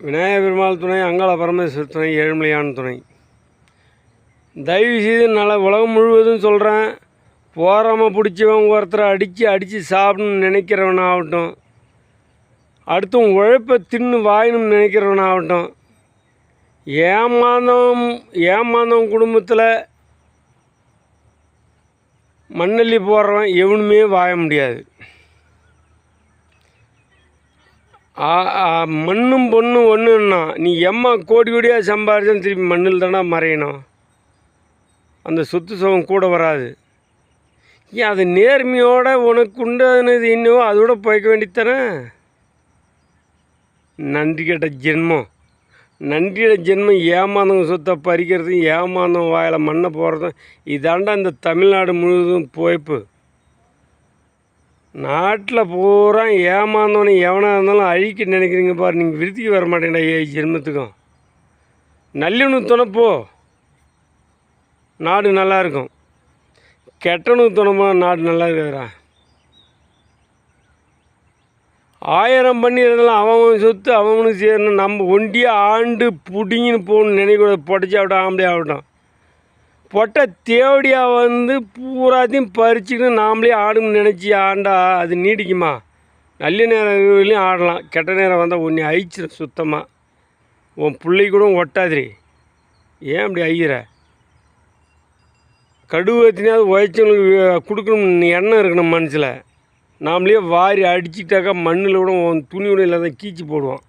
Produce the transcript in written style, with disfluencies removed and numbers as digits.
விநாயகர் பெருமாள் துணை, அங்காள பரமேஸ்வரர் துணை, ஏழுமலையான் துணை. தயவு செய்து நல்லா உலகம் முழுவதும் சொல்கிறேன், போராமல் பிடிச்சவன் ஒருத்தரை அடித்து சாப்பிடணும்னு நினைக்கிறவனாகட்டும், அடுத்தவன் உழைப்பை தின்னு வாயணும்னு நினைக்கிறவனாகட்டும், ஏமாந்தவன் குடும்பத்தில் மண்ணள்ளி போடுறவன் எவனுமே வாய முடியாது. மண்ணும் பொண்ணும் ஒன்றுன்னா நீ கோடி கோடியாக சம்பாதிச்சாலும் திருப்பி மண்ணில் தானே மறையணும். அந்த சொத்து சுகம் கூட வராது. ஏன் அது நேர்மையோடு உனக்கு உண்டானது என்னவோ அதோட போய்க்க வேண்டித்தானே. நன்றி கெட்ட ஜென்மம், ஏமாந்தவங்க சொத்தை பறிக்கிறதும் ஏமாந்தவங்க வாயில் மண்ணை போடுறதும் இதாண்டா இந்த தமிழ்நாடு முழுவதும் போய்ப்பு. நாட்டில் பூரா ஏமாந்தவனை எவனாக இருந்தாலும் அழிக்க நினைக்கிறீங்க பாரு. நீங்கள் விருத்திக்கு வர மாட்டேங்கடா ஜென்மத்துக்கும். நல்லவனுக்கு துணைப்போ நாடு நல்லாயிருக்கும், கெட்டவனுக்கு துணைப்போ நாடு நல்லா இருக்குதுடா. 1000 பண்ணி இருந்தாலும் அவன் சொத்து அவனுக்கு சேரணும். நம்ம ஒண்டியாக ஆண்டு பிடிங்கின்னு போகணும்னு நினைக்கூடாது. பொட்டச்சி ஆகட்டும் ஆம்பளை ஆகட்டும், பொட்டை தேவடியாக வந்து பூராத்தையும் பறிச்சுக்கிட்டு நாமளே ஆடுன்னு நினச்சி ஆண்டா அது நீடிக்குமா? நல்ல நேரம் ஆடலாம், கெட்ட நேரம் வந்தால் ஒன்று அழிச்சிடும் சுத்தமாக. உன் பிள்ளை கூட ஒட்டாதிரி. ஏன் அப்படி ஐயிற? கடுகு வத்தினாவது உழைச்சவங்களுக்கு கொடுக்கணும்னு எண்ணம் இருக்கணும் மனசில். நாமளே வாரி அடிச்சுட்டாக்கா மண்ணில் கூட துணி கூட இல்லாத கீச்சு போடுவோம்.